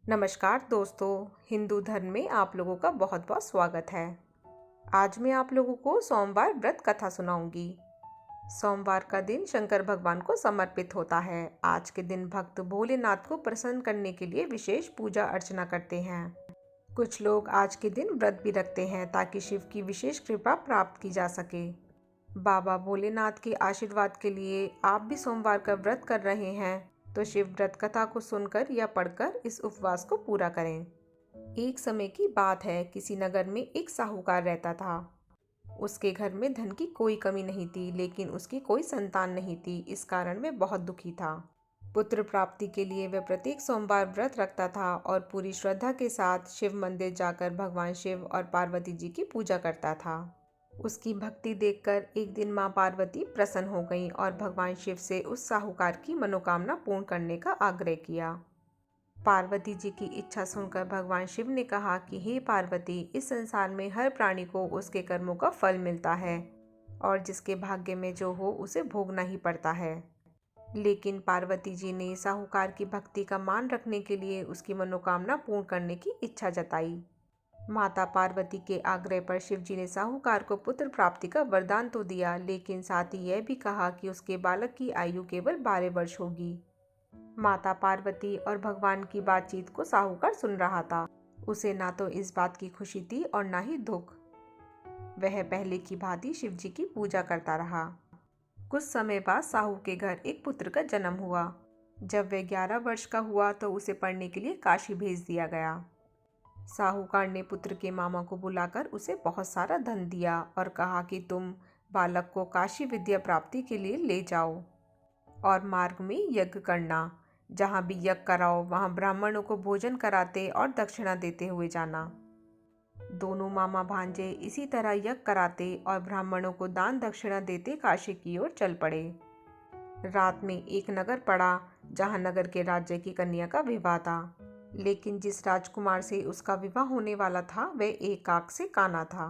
नमस्कार दोस्तों, हिंदू धर्म में आप लोगों का बहुत बहुत स्वागत है। आज मैं आप लोगों को सोमवार व्रत कथा सुनाऊंगी। सोमवार का दिन शंकर भगवान को समर्पित होता है। आज के दिन भक्त भोलेनाथ को प्रसन्न करने के लिए विशेष पूजा अर्चना करते हैं। कुछ लोग आज के दिन व्रत भी रखते हैं ताकि शिव की विशेष कृपा प्राप्त की जा सके। बाबा भोलेनाथ के आशीर्वाद के लिए आप भी सोमवार का व्रत कर रहे हैं तो शिव व्रत कथा को सुनकर या पढ़कर इस उपवास को पूरा करें। एक समय की बात है, किसी नगर में एक साहूकार रहता था। उसके घर में धन की कोई कमी नहीं थी, लेकिन उसकी कोई संतान नहीं थी। इस कारण वह बहुत दुखी था। पुत्र प्राप्ति के लिए वह प्रत्येक सोमवार व्रत रखता था और पूरी श्रद्धा के साथ शिव मंदिर जाकर भगवान शिव और पार्वती जी की पूजा करता था। उसकी भक्ति देखकर एक दिन मां पार्वती प्रसन्न हो गईं और भगवान शिव से उस साहूकार की मनोकामना पूर्ण करने का आग्रह किया। पार्वती जी की इच्छा सुनकर भगवान शिव ने कहा कि हे पार्वती, इस संसार में हर प्राणी को उसके कर्मों का फल मिलता है और जिसके भाग्य में जो हो उसे भोगना ही पड़ता है। लेकिन पार्वती जी ने साहूकार की भक्ति का मान रखने के लिए उसकी मनोकामना पूर्ण करने की इच्छा जताई। माता पार्वती के आग्रह पर शिवजी ने साहूकार को पुत्र प्राप्ति का वरदान तो दिया, लेकिन साथ ही यह भी कहा कि उसके बालक की आयु केवल 12 वर्ष होगी। माता पार्वती और भगवान की बातचीत को साहूकार सुन रहा था। उसे ना तो इस बात की खुशी थी और ना ही दुख। वह पहले की भांति शिवजी की पूजा करता रहा। कुछ समय बाद साहू के घर एक पुत्र का जन्म हुआ। जब वह 11 वर्ष का हुआ तो उसे पढ़ने के लिए काशी भेज दिया गया। साहूकार ने पुत्र के मामा को बुलाकर उसे बहुत सारा धन दिया और कहा कि तुम बालक को काशी विद्या प्राप्ति के लिए ले जाओ और मार्ग में यज्ञ करना। जहाँ भी यज्ञ कराओ वहाँ ब्राह्मणों को भोजन कराते और दक्षिणा देते हुए जाना। दोनों मामा भांजे इसी तरह यज्ञ कराते और ब्राह्मणों को दान दक्षिणा देते काशी की ओर चल पड़े। रात में एक नगर पड़ा जहाँ नगर के राज्य की कन्या का विवाह था, लेकिन जिस राजकुमार से उसका विवाह होने वाला था वह एक काक से काना था।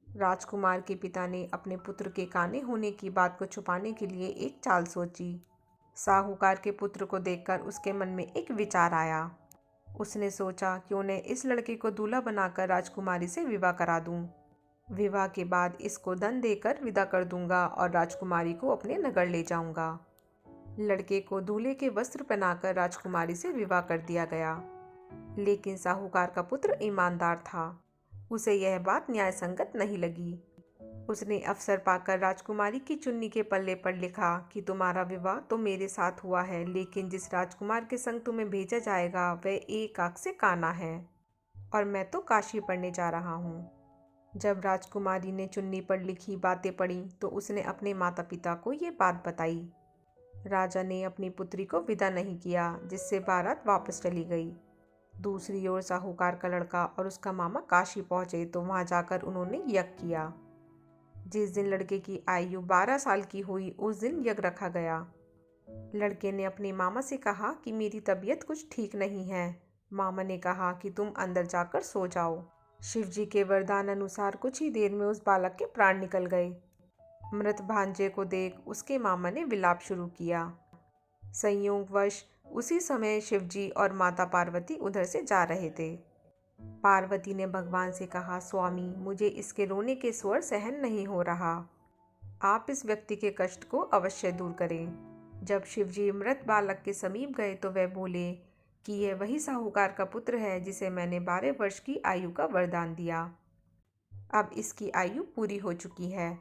राजकुमार के पिता ने अपने पुत्र के काने होने की बात को छुपाने के लिए एक चाल सोची। साहूकार के पुत्र को देखकर उसके मन में एक विचार आया। उसने सोचा क्यों न इस लड़के को दूल्हा बनाकर राजकुमारी से विवाह करा दूं। विवाह के बाद इसको धन देकर विदा कर दूंगा और राजकुमारी को अपने नगर ले जाऊंगा। लड़के को दूल्हे के वस्त्र पहनाकर राजकुमारी से विवाह कर दिया गया। लेकिन साहूकार का पुत्र ईमानदार था। उसे यह बात न्याय संगत नहीं लगी। उसने अवसर पाकर राजकुमारी की चुन्नी के पल्ले पर लिखा कि तुम्हारा विवाह तो मेरे साथ हुआ है, लेकिन जिस राजकुमार के संग तुम्हें भेजा जाएगा वह एक आंख से काना है और मैं तो काशी पढ़ने जा रहा हूँ। जब राजकुमारी ने चुन्नी पर लिखी बातें पढ़ी तो उसने अपने माता पिता को ये बात बताई। राजा ने अपनी पुत्री को विदा नहीं किया, जिससे बारात वापस चली गई। दूसरी ओर साहूकार का लड़का और उसका मामा काशी पहुंचे तो वहां जाकर उन्होंने यज्ञ किया। जिस दिन लड़के की आयु 12 साल की हुई उस दिन यज्ञ रखा गया। लड़के ने अपने मामा से कहा कि मेरी तबीयत कुछ ठीक नहीं है। मामा ने कहा कि तुम अंदर जाकर सो जाओ। शिवजी के वरदान अनुसार कुछ ही देर में उस बालक के प्राण निकल गए। मृत भांजे को देख उसके मामा ने विलाप शुरू किया। संयोगवश उसी समय शिवजी और माता पार्वती उधर से जा रहे थे। पार्वती ने भगवान से कहा, स्वामी, मुझे इसके रोने के स्वर सहन नहीं हो रहा। आप इस व्यक्ति के कष्ट को अवश्य दूर करें। जब शिवजी मृत बालक के समीप गए तो वह बोले कि यह वही साहूकार का पुत्र है जिसे मैंने 12 वर्ष की आयु का वरदान दिया। अब इसकी आयु पूरी हो चुकी है।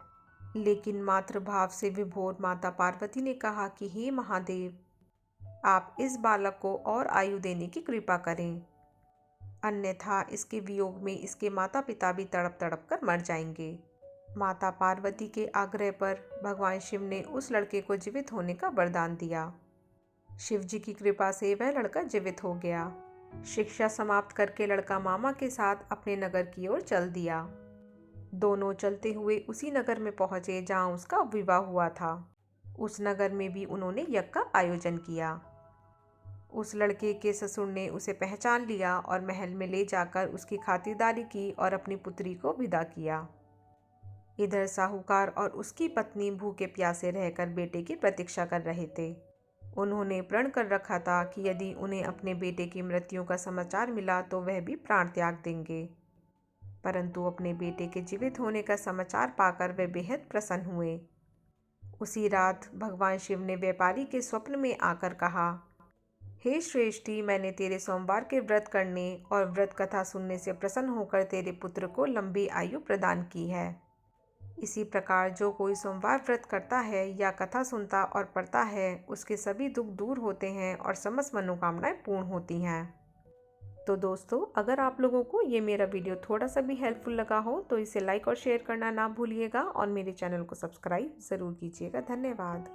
लेकिन मातृभाव से विभोर माता पार्वती ने कहा कि हे महादेव, आप इस बालक को और आयु देने की कृपा करें, अन्यथा इसके वियोग में इसके माता पिता भी तड़प तड़प कर मर जाएंगे। माता पार्वती के आग्रह पर भगवान शिव ने उस लड़के को जीवित होने का वरदान दिया। शिव जी की कृपा से वह लड़का जीवित हो गया। शिक्षा समाप्त करके लड़का मामा के साथ अपने नगर की ओर चल दिया। दोनों चलते हुए उसी नगर में पहुंचे जहां उसका विवाह हुआ था। उस नगर में भी उन्होंने यज्ञ का आयोजन किया। उस लड़के के ससुर ने उसे पहचान लिया और महल में ले जाकर उसकी खातिरदारी की और अपनी पुत्री को विदा किया। इधर साहूकार और उसकी पत्नी भूखे प्यासे रहकर बेटे की प्रतीक्षा कर रहे थे। उन्होंने प्रण कर रखा था कि यदि उन्हें अपने बेटे की मृत्यु का समाचार मिला तो वह भी प्राण त्याग देंगे। परंतु अपने बेटे के जीवित होने का समाचार पाकर वे बेहद प्रसन्न हुए। उसी रात भगवान शिव ने व्यापारी के स्वप्न में आकर कहा, हे श्रेष्ठी, मैंने तेरे सोमवार के व्रत करने और व्रत कथा सुनने से प्रसन्न होकर तेरे पुत्र को लंबी आयु प्रदान की है। इसी प्रकार जो कोई सोमवार व्रत करता है या कथा सुनता और पढ़ता है, उसके सभी दुख दूर होते हैं और समस्त मनोकामनाएं पूर्ण होती हैं। तो दोस्तों, अगर आप लोगों को ये मेरा वीडियो थोड़ा सा भी हेल्पफुल लगा हो तो इसे लाइक और शेयर करना ना भूलिएगा और मेरे चैनल को सब्सक्राइब ज़रूर कीजिएगा। धन्यवाद।